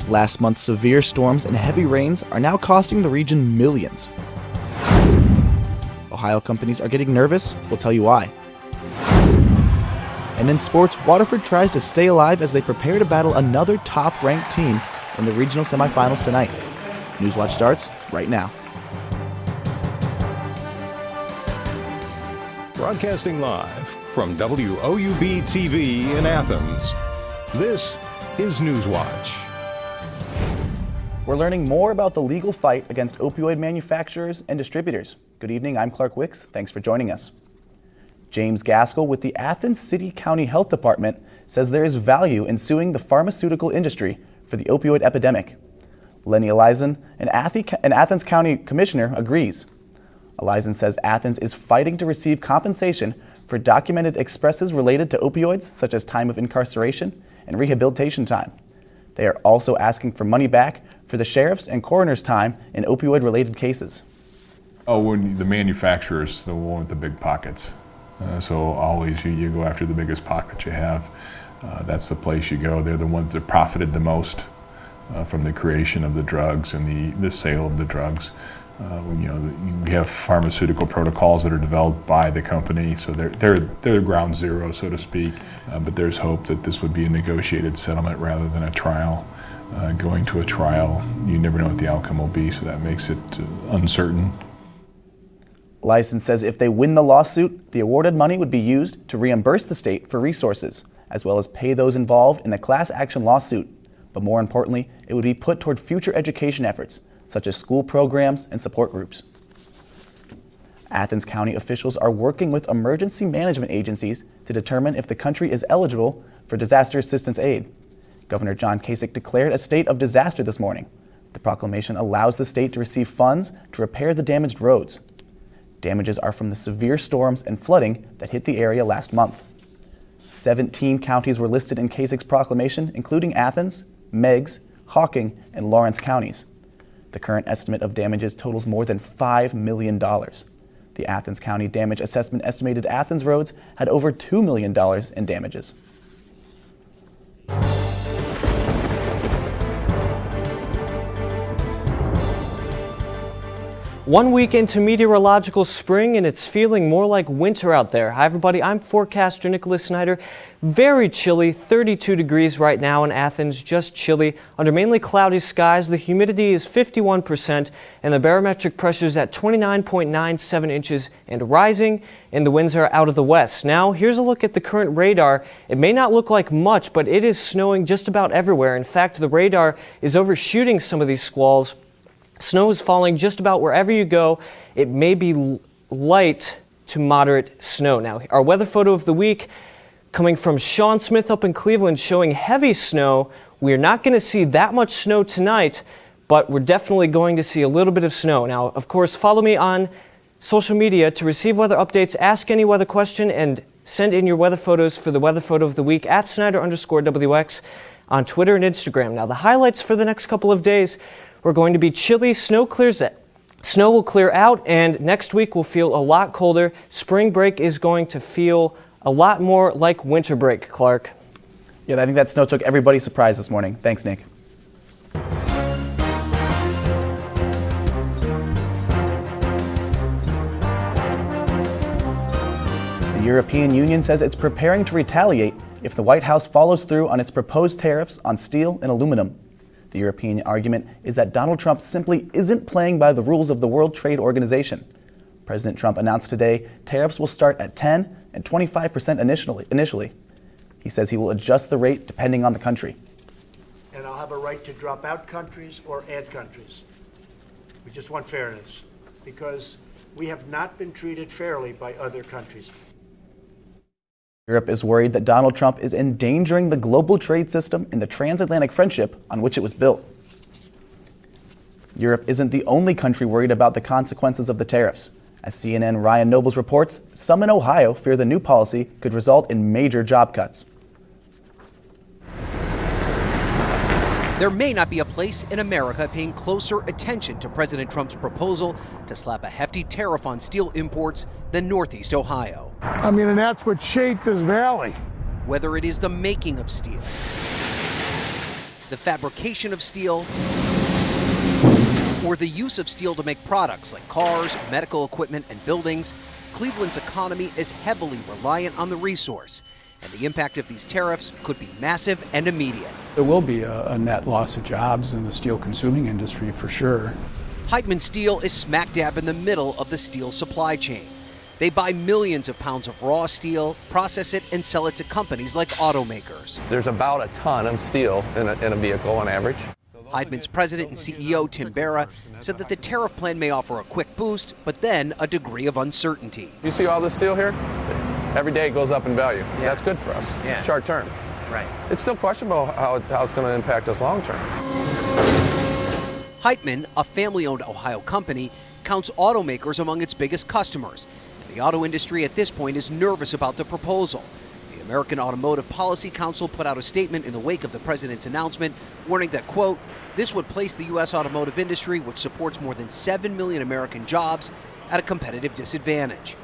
Last month's severe storms and heavy rains are now costing the region millions. Ohio companies are getting nervous. We'll tell you why. And in sports, Waterford tries to stay alive as they prepare to battle another top-ranked team in the regional semifinals tonight. Newswatch starts right now. Broadcasting live from WOUB TV in Athens, this is Newswatch. We're learning more about the legal fight against opioid manufacturers and distributors. Good evening, I'm Clark Wicks. Thanks for joining us. James Gaskell with the Athens City County Health Department says there is value in suing the pharmaceutical industry for the opioid epidemic. Lenny Elizen, an Athens County Commissioner, agrees. Elizen says Athens is fighting to receive compensation for documented expresses related to opioids, such as time of incarceration and rehabilitation time. They are also asking for money back for the sheriff's and coroner's time in opioid-related cases. When the manufacturers, the one with the big pockets. So always you go after the biggest pocket you have. That's the place you go. They're the ones that profited the most from the creation of the drugs and the sale of the drugs. We have pharmaceutical protocols that are developed by the company, so they're ground zero, so to speak. But there's hope that this would be a negotiated settlement rather than a trial. Going to a trial, you never know what the outcome will be, so that makes it uncertain. Elizen says if they win the lawsuit, the awarded money would be used to reimburse the state for resources, as well as pay those involved in the class action lawsuit. But more importantly, it would be put toward future education efforts, such as school programs and support groups. Athens County officials are working with emergency management agencies to determine if the country is eligible for disaster assistance aid. Governor John Kasich declared a state of disaster this morning. The proclamation allows the state to receive funds to repair the damaged roads. Damages are from the severe storms and flooding that hit the area last month. 17 counties were listed in Kasich's proclamation, including Athens, Meigs, Hawking, and Lawrence counties. The current estimate of damages totals more than $5 million. The Athens County Damage Assessment estimated Athens roads had over $2 million in damages. One week into meteorological spring and it's feeling more like winter out there. Hi everybody, I'm forecaster Nicholas Snyder. Very chilly, 32 degrees right now in Athens, just chilly. Under mainly cloudy skies, the humidity is 51% and the barometric pressure is at 29.97 inches and rising, and the winds are out of the west. Now, here's a look at the current radar. It may not look like much, but it is snowing just about everywhere. In fact, the radar is overshooting some of these squalls. Snow is falling just about wherever you go. It may be light to moderate snow. Now, our weather photo of the week coming from Sean Smith up in Cleveland showing heavy snow. We're not going to see that much snow tonight, but we're definitely going to see a little bit of snow. Now, of course, follow me on social media to receive weather updates, ask any weather question, and send in your weather photos for the weather photo of the week at Snyder_WX on Twitter and Instagram. Now, the highlights for the next couple of days: we're going to be chilly, snow will clear out, and next week will feel a lot colder. Spring break is going to feel a lot more like winter break, Clark. Yeah, I think that snow took everybody surprised this morning. Thanks, Nick. The European Union says it's preparing to retaliate if the White House follows through on its proposed tariffs on steel and aluminum. The European argument is that Donald Trump simply isn't playing by the rules of the World Trade Organization. President Trump announced today tariffs will start at 10% and 25% initially. He says he will adjust the rate depending on the country. And I'll have a right to drop out countries or add countries. We just want fairness, because we have not been treated fairly by other countries. Europe is worried that Donald Trump is endangering the global trade system and the transatlantic friendship on which it was built. Europe isn't the only country worried about the consequences of the tariffs. As CNN Ryan Nobles reports, some in Ohio fear the new policy could result in major job cuts. There may not be a place in America paying closer attention to President Trump's proposal to slap a hefty tariff on steel imports than Northeast Ohio. I mean, and that's what shaped this valley. Whether it is the making of steel, the fabrication of steel, or the use of steel to make products like cars, medical equipment, and buildings, Cleveland's economy is heavily reliant on the resource, and the impact of these tariffs could be massive and immediate. There will be a net loss of jobs in the steel consuming industry for sure. Heitman Steel is smack dab in the middle of the steel supply chain. They buy millions of pounds of raw steel, process it, and sell it to companies like automakers. There's about a ton of steel in a vehicle on average. Heitman's president and CEO, Tim Barra, said that the tariff plan may offer a quick boost, but then a degree of uncertainty. You see all this steel here? Every day it goes up in value. Yeah. That's good for us, short term. Right. It's still questionable how it's going to impact us long term. Heitman, a family-owned Ohio company, counts automakers among its biggest customers. The auto industry at this point is nervous about the proposal. The American Automotive Policy Council put out a statement in the wake of the president's announcement, warning that, quote, this would place the U.S. automotive industry, which supports more than 7 million American jobs, at a competitive disadvantage.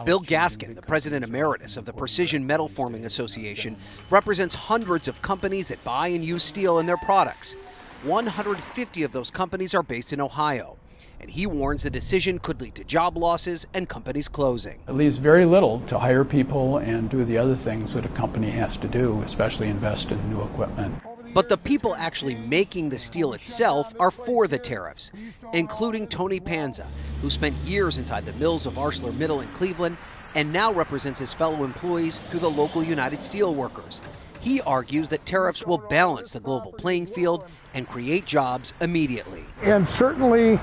Bill Gaskin, the president emeritus of the Precision Metal Forming Association, represents hundreds of companies that buy and use steel in their products. 150 of those companies are based in Ohio. And he warns the decision could lead to job losses and companies closing. It leaves very little to hire people and do the other things that a company has to do, especially invest in new equipment. But the people actually making the steel itself are for the tariffs, including Tony Panza, who spent years inside the mills of ArcelorMittal in Cleveland and now represents his fellow employees through the local United Steelworkers. He argues that tariffs will balance the global playing field and create jobs immediately. And certainly,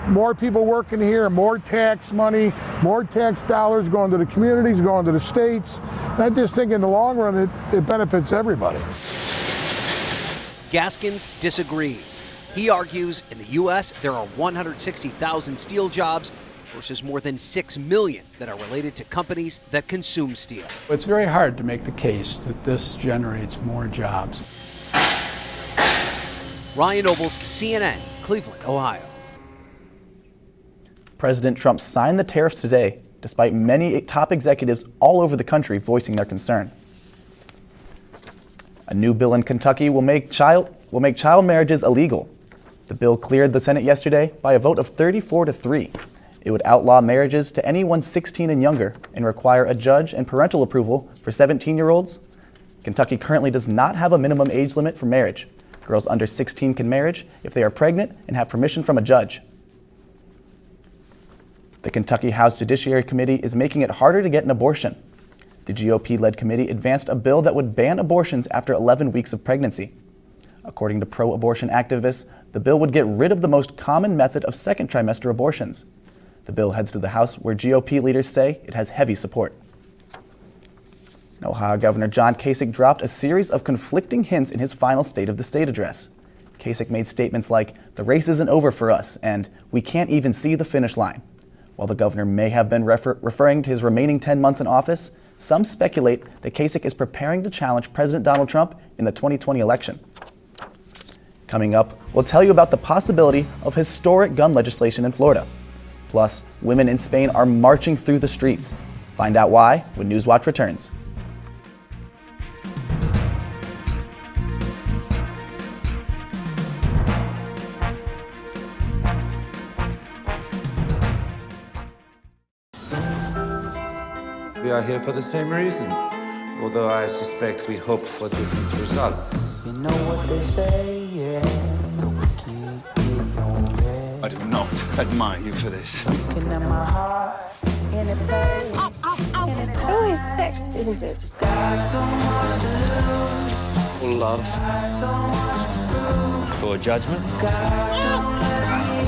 more people working here, more tax money, more tax dollars going to the communities, going to the states. I just think in the long run, it benefits everybody. Gaskins disagrees. He argues in the U.S. there are 160,000 steel jobs versus more than 6 million that are related to companies that consume steel. It's very hard to make the case that this generates more jobs. Ryan Nobles, CNN, Cleveland, Ohio. President Trump signed the tariffs today, despite many top executives all over the country voicing their concern. A new bill in Kentucky will make child marriages illegal. The bill cleared the Senate yesterday by a vote of 34-3. It would outlaw marriages to anyone 16 and younger and require a judge and parental approval for 17-year-olds. Kentucky currently does not have a minimum age limit for marriage. Girls under 16 can marry if they are pregnant and have permission from a judge. The Kentucky House Judiciary Committee is making it harder to get an abortion. The GOP-led committee advanced a bill that would ban abortions after 11 weeks of pregnancy. According to pro-abortion activists, the bill would get rid of the most common method of second trimester abortions. The bill heads to the House, where GOP leaders say it has heavy support. Ohio Governor John Kasich dropped a series of conflicting hints in his final State of the State address. Kasich made statements like, "The race isn't over for us," and "We can't even see the finish line." While the governor may have been referring to his remaining 10 months in office, some speculate that Kasich is preparing to challenge President Donald Trump in the 2020 election. Coming up, we'll tell you about the possibility of historic gun legislation in Florida. Plus, women in Spain are marching through the streets. Find out why when Newswatch returns. We are here for the same reason, although I suspect we hope for different results. You know what they say, yeah, the wicked get no rest. I do not admire you for this. Looking at my heart, any place, any It's always sex, isn't it? got so much to lose. Love. So much to prove. For judgment. God, don't let me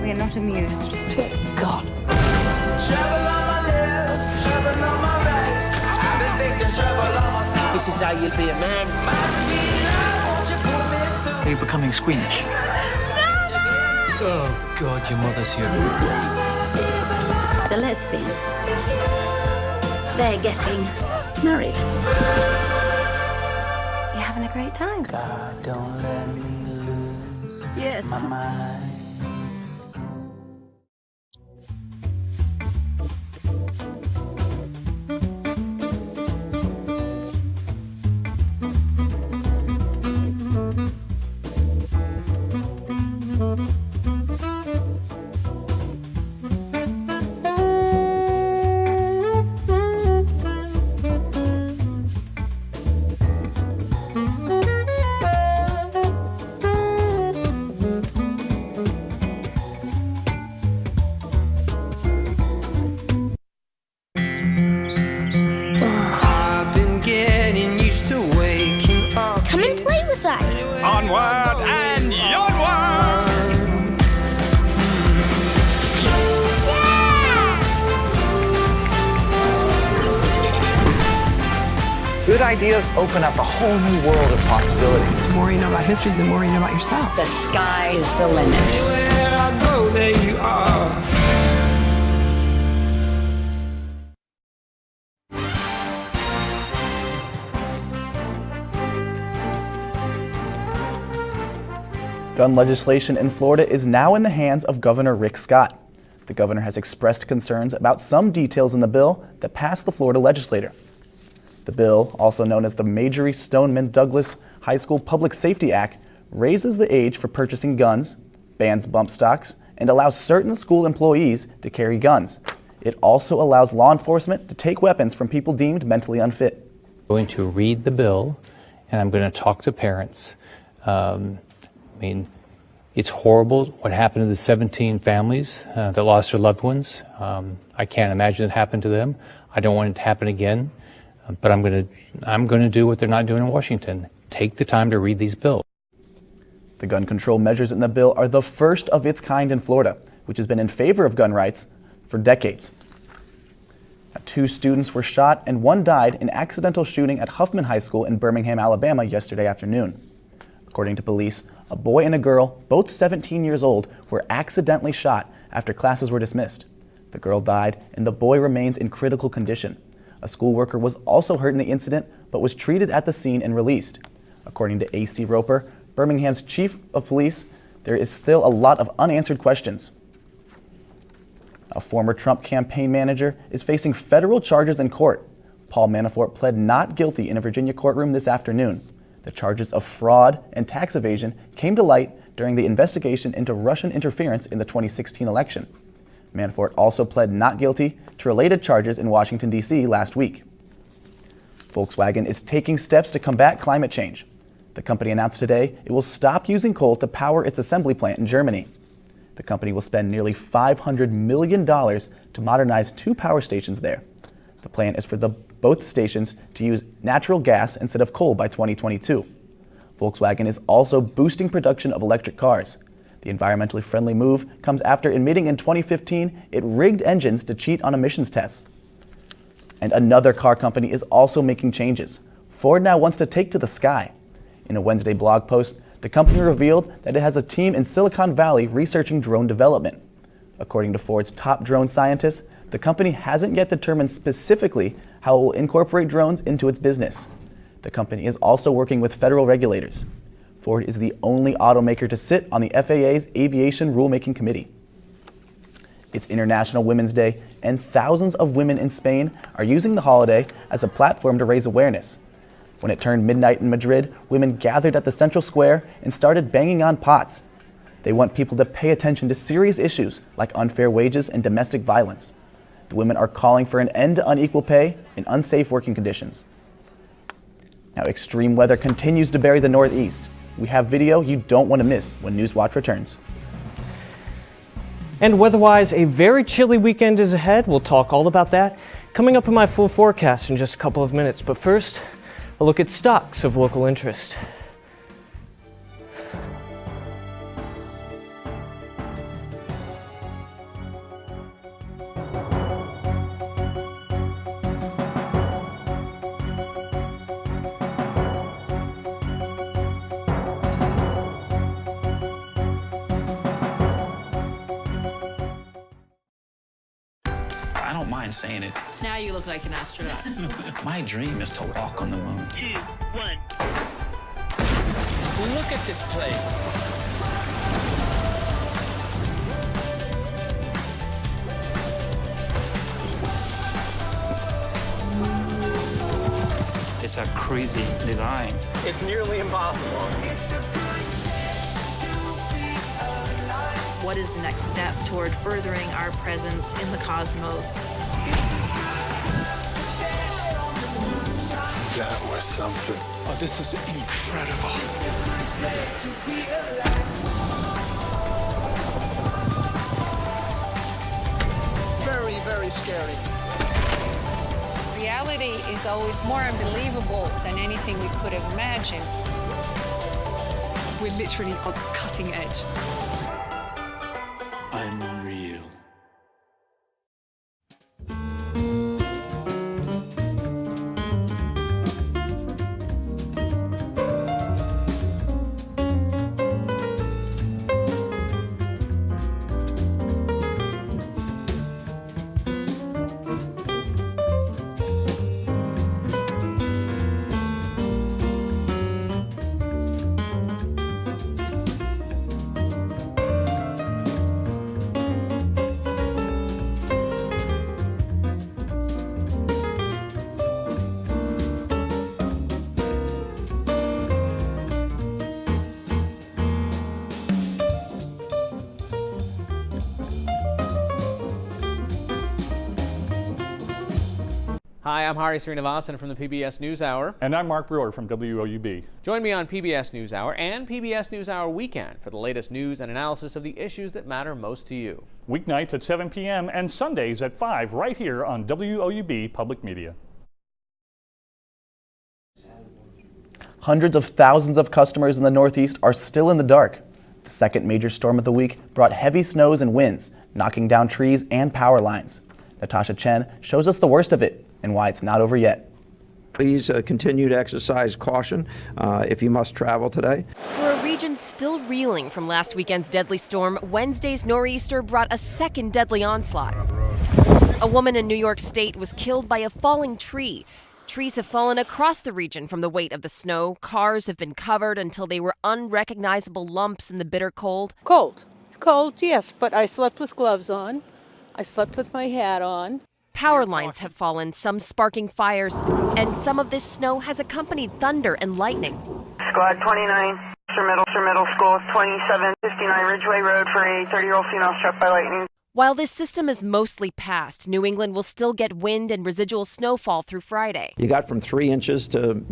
We are not amused. God. Trouble on my left, trouble on my right. I've been facing trouble on my side. This is how you'll be a man. Are you becoming squeamish? Oh, God, your mother's here. The lesbians. They're getting married. You're having a great time. God, don't let me lose my mind. Good ideas open up a whole new world of possibilities. The more you know about history, the more you know about yourself. The sky is the limit. Where I go, there you are. Gun legislation in Florida is now in the hands of Governor Rick Scott. The governor has expressed concerns about some details in the bill that passed the Florida legislature. The bill, also known as the Marjorie Stoneman Douglas High School Public Safety Act, raises the age for purchasing guns, bans bump stocks, and allows certain school employees to carry guns. It also allows law enforcement to take weapons from people deemed mentally unfit. I'm going to read the bill, and I'm going to talk to parents. It's horrible what happened to the 17 families that lost their loved ones. I can't imagine it happened to them. I don't want it to happen again. But I'm going to do what they're not doing in Washington. Take the time to read these bills. The gun control measures in the bill are the first of its kind in Florida, which has been in favor of gun rights for decades. Now, 2 students were shot and 1 died in accidental shooting at Huffman High School in Birmingham, Alabama yesterday afternoon. According to police, a boy and a girl, both 17 years old, were accidentally shot after classes were dismissed. The girl died and the boy remains in critical condition. A school worker was also hurt in the incident, but was treated at the scene and released. According to A.C. Roper, Birmingham's chief of police, there is still a lot of unanswered questions. A former Trump campaign manager is facing federal charges in court. Paul Manafort pled not guilty in a Virginia courtroom this afternoon. The charges of fraud and tax evasion came to light during the investigation into Russian interference in the 2016 election. Manafort also pled not guilty to related charges in Washington, D.C. last week. Volkswagen is taking steps to combat climate change. The company announced today it will stop using coal to power its assembly plant in Germany. The company will spend nearly $500 million to modernize 2 power stations there. The plan is for both stations to use natural gas instead of coal by 2022. Volkswagen is also boosting production of electric cars. The environmentally friendly move comes after admitting in 2015 it rigged engines to cheat on emissions tests. And another car company is also making changes. Ford now wants to take to the sky. In a Wednesday blog post, the company revealed that it has a team in Silicon Valley researching drone development. According to Ford's top drone scientists, the company hasn't yet determined specifically how it will incorporate drones into its business. The company is also working with federal regulators. Ford is the only automaker to sit on the FAA's Aviation Rulemaking Committee. It's International Women's Day, and thousands of women in Spain are using the holiday as a platform to raise awareness. When it turned midnight in Madrid, women gathered at the central square and started banging on pots. They want people to pay attention to serious issues like unfair wages and domestic violence. The women are calling for an end to unequal pay and unsafe working conditions. Now, extreme weather continues to bury the Northeast. We have video you don't want to miss when Newswatch returns. And weather-wise, a very chilly weekend is ahead. We'll talk all about that coming up in my full forecast in just a couple of minutes. But first, a look at stocks of local interest. I don't mind saying it. Now you look like an astronaut. My dream is to walk on the moon. 2, 1. Look at this place. It's a crazy design. It's nearly impossible. What is the next step toward furthering our presence in the cosmos? That was something. Oh, this is incredible. Very, very scary. Reality is always more unbelievable than anything we could have imagined. We're literally on the cutting edge. Unreal. Hi, I'm Hari Srinivasan from the PBS NewsHour. And I'm Mark Brewer from WOUB. Join me on PBS NewsHour and PBS NewsHour Weekend for the latest news and analysis of the issues that matter most to you. Weeknights at 7 p.m. and Sundays at 5 right here on WOUB Public Media. Hundreds of thousands of customers in the Northeast are still in the dark. The second major storm of the week brought heavy snows and winds, knocking down trees and power lines. Natasha Chen shows us the worst of it and why it's not over yet. Please continue to exercise caution if you must travel today. For a region still reeling from last weekend's deadly storm, Wednesday's nor'easter brought a second deadly onslaught. A woman in New York State was killed by a falling tree. Trees have fallen across the region from the weight of the snow. Cars have been covered until they were unrecognizable lumps in the bitter cold. Cold, yes, but I slept with gloves on. I slept with my hat on. Power lines have fallen, some sparking fires, and some of this snow has accompanied thunder and lightning. Squad 29, Middle School, 2759 Ridgeway Road for a 30-year-old female struck by lightning. While this system is mostly past, New England will still get wind and residual snowfall through Friday. You got from 3 inches to,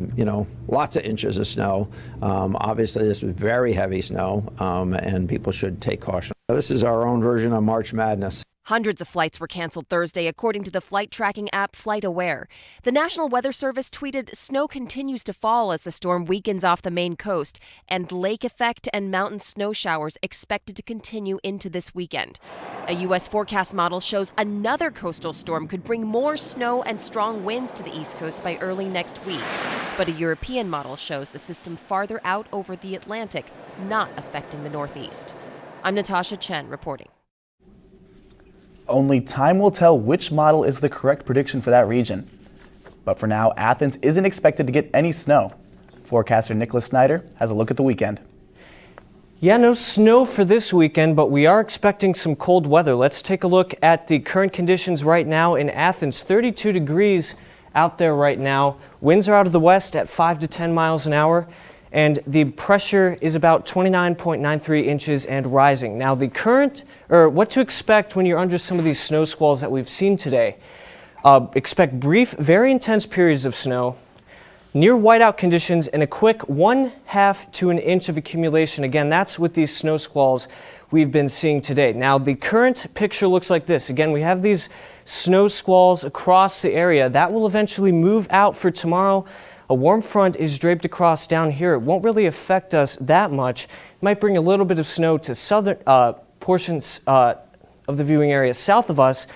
lots of inches of snow. Obviously, this was very heavy snow, and people should take caution. This is our own version of March Madness. Hundreds of flights were canceled Thursday, according to the flight tracking app FlightAware. The National Weather Service tweeted, snow continues to fall as the storm weakens off the Maine coast, and lake effect and mountain snow showers expected to continue into this weekend. A U.S. forecast model shows another coastal storm could bring more snow and strong winds to the East Coast by early next week. But a European model shows the system farther out over the Atlantic, not affecting the Northeast. I'm Natasha Chen reporting. Only time will tell which model is the correct prediction for that region. But for now, Athens isn't expected to get any snow. Forecaster Nicholas Snyder has a look at the weekend. Yeah, no snow for this weekend, but we are expecting some cold weather. Let's take a look at the current conditions right now in Athens. 32 degrees out there right now. Winds are out of the west at 5 to 10 miles an hour. And the pressure is about 29.93 inches and rising. Now the current, or what to expect when you're under some of these snow squalls that we've seen today. Expect brief, very intense periods of snow, near whiteout conditions, and a quick 1/2 to an inch of accumulation. Again, that's with these snow squalls we've been seeing today. Now the current picture looks like this. Again, we have these snow squalls across the area. That will eventually move out for tomorrow. A warm front is draped across down here. It won't really affect us that much. It might bring a little bit of snow to southern portions of the viewing area south of us.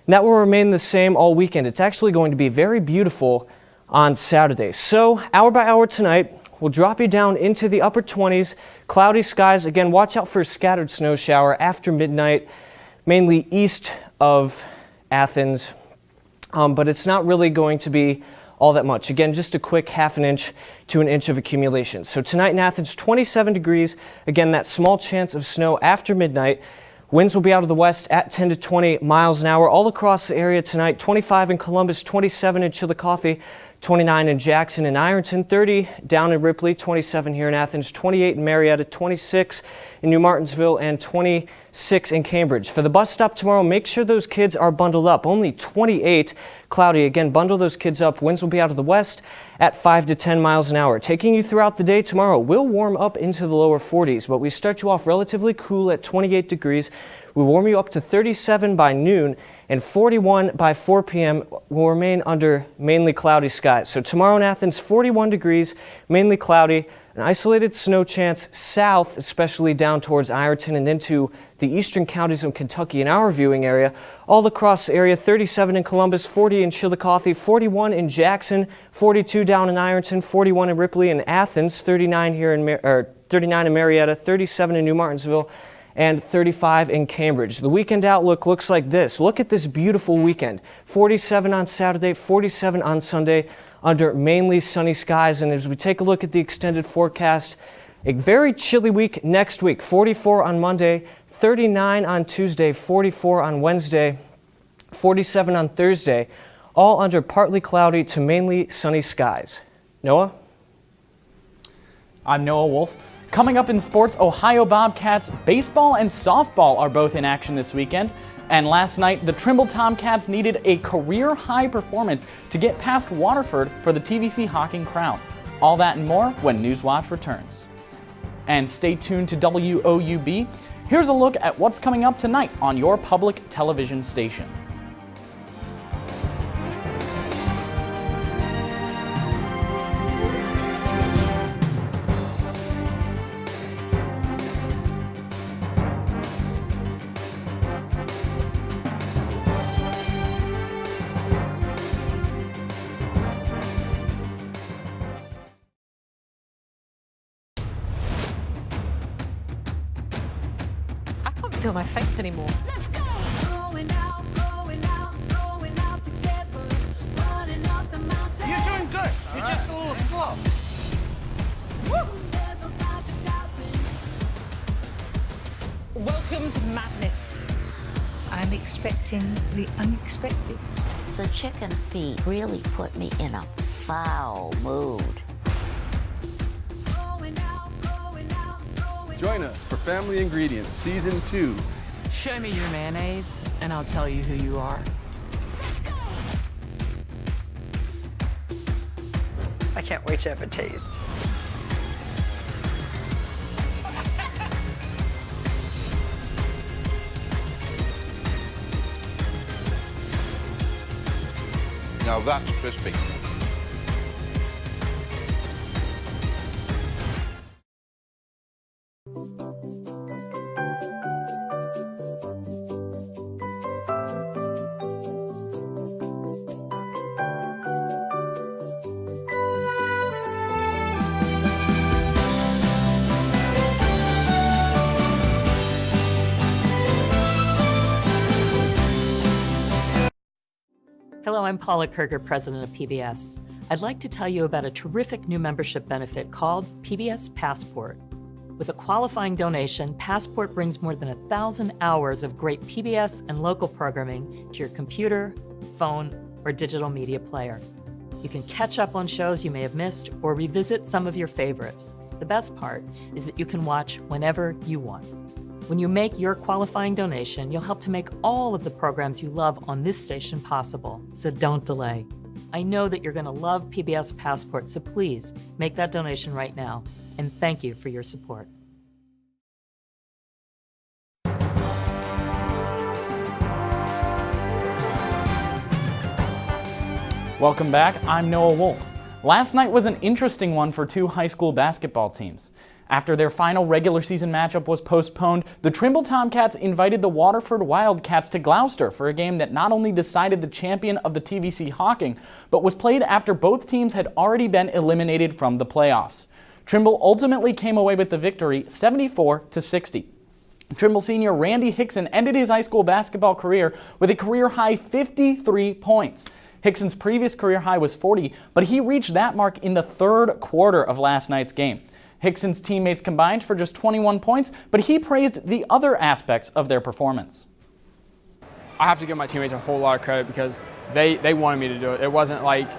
And that will remain the same all weekend. It's actually going to be very beautiful on Saturday. So hour by hour tonight, we'll drop you down into the upper 20s. Cloudy skies. Again, watch out for a scattered snow shower after midnight, mainly east of Athens. But it's not really going to be all that much. Again, just a quick 1/2 inch to an inch of accumulation. So tonight in Athens, 27 degrees. Again, that small chance of snow after midnight. Winds will be out of the west at 10 to 20 miles an hour all across the area tonight. 25 in Columbus, 27 in Chillicothe, 29 in Jackson and Ironton, 30 down in Ripley, 27 here in Athens, 28 in Marietta, 26 in New Martinsville, and 26 in Cambridge. For the bus stop tomorrow, make sure those kids are bundled up. Only 28, cloudy. Again, bundle those kids up. Winds will be out of the west at 5 to 10 miles an hour. Taking you throughout the day tomorrow, will warm up into the lower 40s, but we start you off relatively cool at 28 degrees. We warm you up to 37 by noon, and 41 by 4 p.m. will remain under mainly cloudy skies. So tomorrow in Athens, 41 degrees, mainly cloudy, an isolated snow chance south, especially down towards Ironton and into the eastern counties of Kentucky in our viewing area. All across the area, 37 in Columbus, 40 in Chillicothe, 41 in Jackson, 42 down in Ironton, 41 in Ripley and Athens, 39 here in 39 in Marietta, 37 in New Martinsville, and 35 in Cambridge. The weekend outlook looks like this. Look at this beautiful weekend. 47 on Saturday, 47 on Sunday, under mainly sunny skies. And as we take a look at the extended forecast, a very chilly week next week. 44 on Monday, 39 on Tuesday, 44 on Wednesday, 47 on Thursday, all under partly cloudy to mainly sunny skies. Noah? I'm Noah Wolf. Coming up in sports, Ohio Bobcats baseball and softball are both in action this weekend. And last night, the Trimble Tomcats needed a career-high performance to get past Waterford for the TVC Hawking crown. All that and more when Newswatch returns. And stay tuned to WOUB. Here's a look at what's coming up tonight on your public television station. Feel my face anymore. You're doing good. You're just a little slow. Welcome to madness. I'm expecting the unexpected. The chicken feet really put me in a foul mood. Join us for Family Ingredients Season 2. Show me your mayonnaise, and I'll tell you who you are. I can't wait to have a taste. Now that's crispy. Hello, I'm Paula Kerger, president of PBS. I'd like to tell you about a terrific new membership benefit called PBS Passport. With a qualifying donation, Passport brings more than 1,000 hours of great PBS and local programming to your computer, phone, or digital media player. You can catch up on shows you may have missed or revisit some of your favorites. The best part is that you can watch whenever you want. When you make your qualifying donation, you'll help to make all of the programs you love on this station possible, so don't delay. I know that you're going to love PBS Passport, so please make that donation right now. And thank you for your support. Welcome back, I'm Noah Wolf. Last night was an interesting one for two high school basketball teams. After their final regular season matchup was postponed, the Trimble Tomcats invited the Waterford Wildcats to Gloucester for a game that not only decided the champion of the TVC Hawking, but was played after both teams had already been eliminated from the playoffs. Trimble ultimately came away with the victory 74-60. Trimble senior Randy Hickson ended his high school basketball career with a career-high 53 points. Hickson's previous career high was 40, but he reached that mark in the third quarter of last night's game. Hickson's teammates combined for just 21 points, but he praised the other aspects of their performance. I have to give my teammates a whole lot of credit because they wanted me to do it. It wasn't like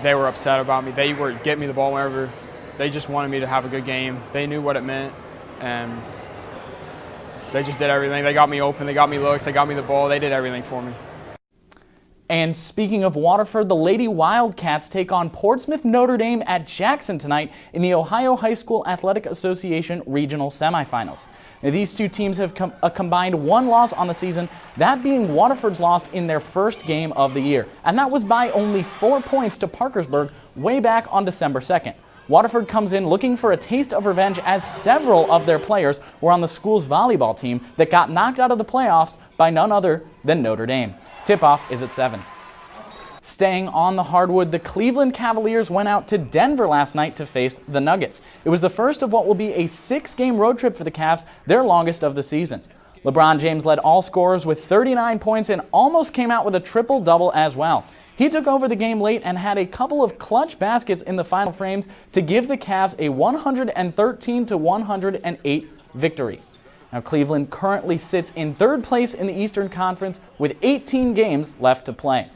they were upset about me. They were getting me the ball whenever. They just wanted me to have a good game. They knew what it meant, and they just did everything. They got me open, they got me looks, they got me the ball. They did everything for me. And speaking of Waterford, the Lady Wildcats take on Portsmouth Notre Dame at Jackson tonight in the Ohio High School Athletic Association regional semifinals. Now, these two teams have a combined one loss on the season, that being Waterford's loss in their first game of the year. And that was by only 4 points to Parkersburg way back on December 2nd. Waterford comes in looking for a taste of revenge as several of their players were on the school's volleyball team that got knocked out of the playoffs by none other than Notre Dame. Tip-off is at 7. Staying on the hardwood, the Cleveland Cavaliers went out to Denver last night to face the Nuggets. It was the first of what will be a 6-game road trip for the Cavs, their longest of the season. LeBron James led all scorers with 39 points and almost came out with a triple-double as well. He took over the game late and had a couple of clutch baskets in the final frames to give the Cavs a 113-108 victory. Now, Cleveland currently sits in third place in the Eastern Conference with 18 games left to play.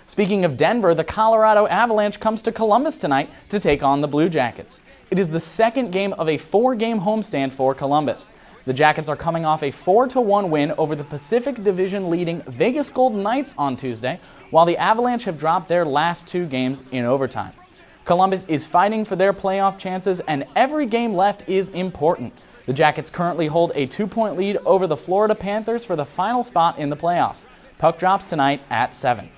Speaking of Denver, the Colorado Avalanche comes to Columbus tonight to take on the Blue Jackets. It is the second game of a 4-game homestand for Columbus. The Jackets are coming off a 4-1 win over the Pacific Division leading Vegas Golden Knights on Tuesday, while the Avalanche have dropped their last 2 games in overtime. Columbus is fighting for their playoff chances, and every game left is important. The Jackets currently hold a 2-point lead over the Florida Panthers for the final spot in the playoffs. Puck drops tonight at 7.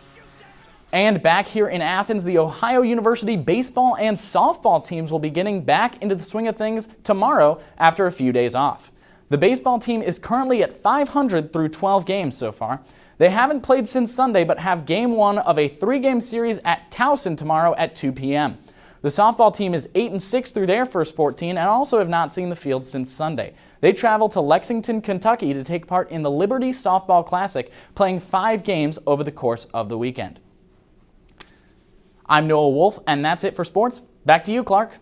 And back here in Athens, the Ohio University baseball and softball teams will be getting back into the swing of things tomorrow after a few days off. The baseball team is currently at 500 through 12 games so far. They haven't played since Sunday, but have Game 1 of a 3-game series at Towson tomorrow at 2 p.m. The softball team is 8-6 through their first 14 and also have not seen the field since Sunday. They travel to Lexington, Kentucky to take part in the Liberty Softball Classic, playing 5 games over the course of the weekend. I'm Noah Wolf, and that's it for sports. Back to you, Clark.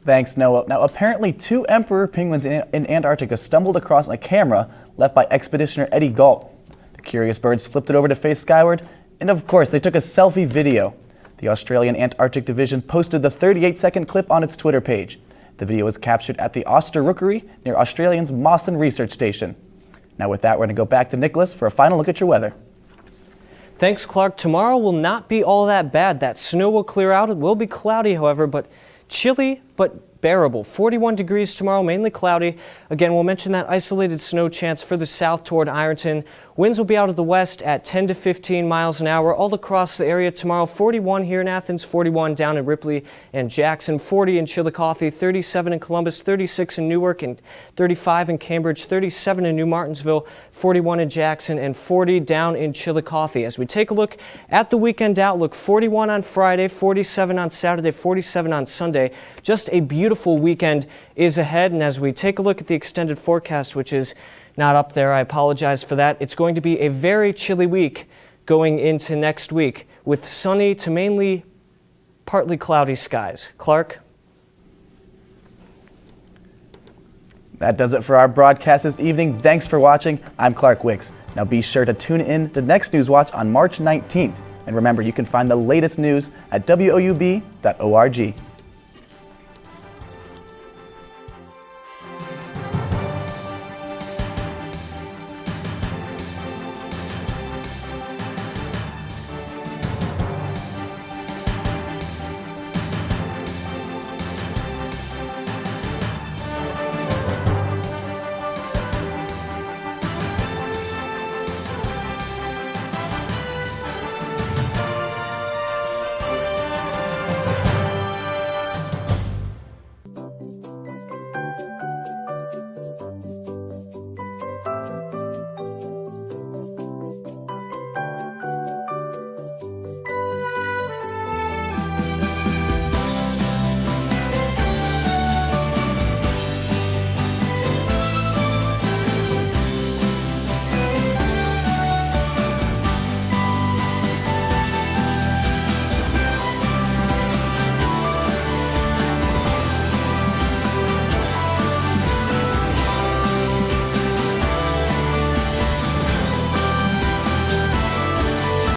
Thanks, Noah. Now, apparently 2 emperor penguins in Antarctica stumbled across a camera left by expeditioner Eddie Galt. The curious birds flipped it over to face skyward, and of course, they took a selfie video. The Australian Antarctic Division posted the 38-second clip on its Twitter page. The video was captured at the Oster Rookery near Australia's Mawson Research Station. Now with that, we're going to go back to Nicholas for a final look at your weather. Thanks, Clark. Tomorrow will not be all that bad. That snow will clear out. It will be cloudy, however, but chilly but bearable. 41 degrees tomorrow, mainly cloudy. Again, we'll mention that isolated snow chance further south toward Ironton. Winds will be out of the west at 10 to 15 miles an hour all across the area tomorrow. 41 here in Athens, 41 down in Ripley and Jackson, 40 in Chillicothe, 37 in Columbus, 36 in Newark, and 35 in Cambridge, 37 in New Martinsville, 41 in Jackson, and 40 down in Chillicothe. As we take a look at the weekend outlook, 41 on Friday, 47 on Saturday, 47 on Sunday. Just a beautiful weekend is ahead, and as we take a look at the extended forecast, which is not up there, I apologize for that. It's going to be a very chilly week going into next week with sunny to mainly partly cloudy skies. Clark? That does it for our broadcast this evening. Thanks for watching. I'm Clark Wicks. Now be sure to tune in to next Newswatch on March 19th. And remember, you can find the latest news at woub.org.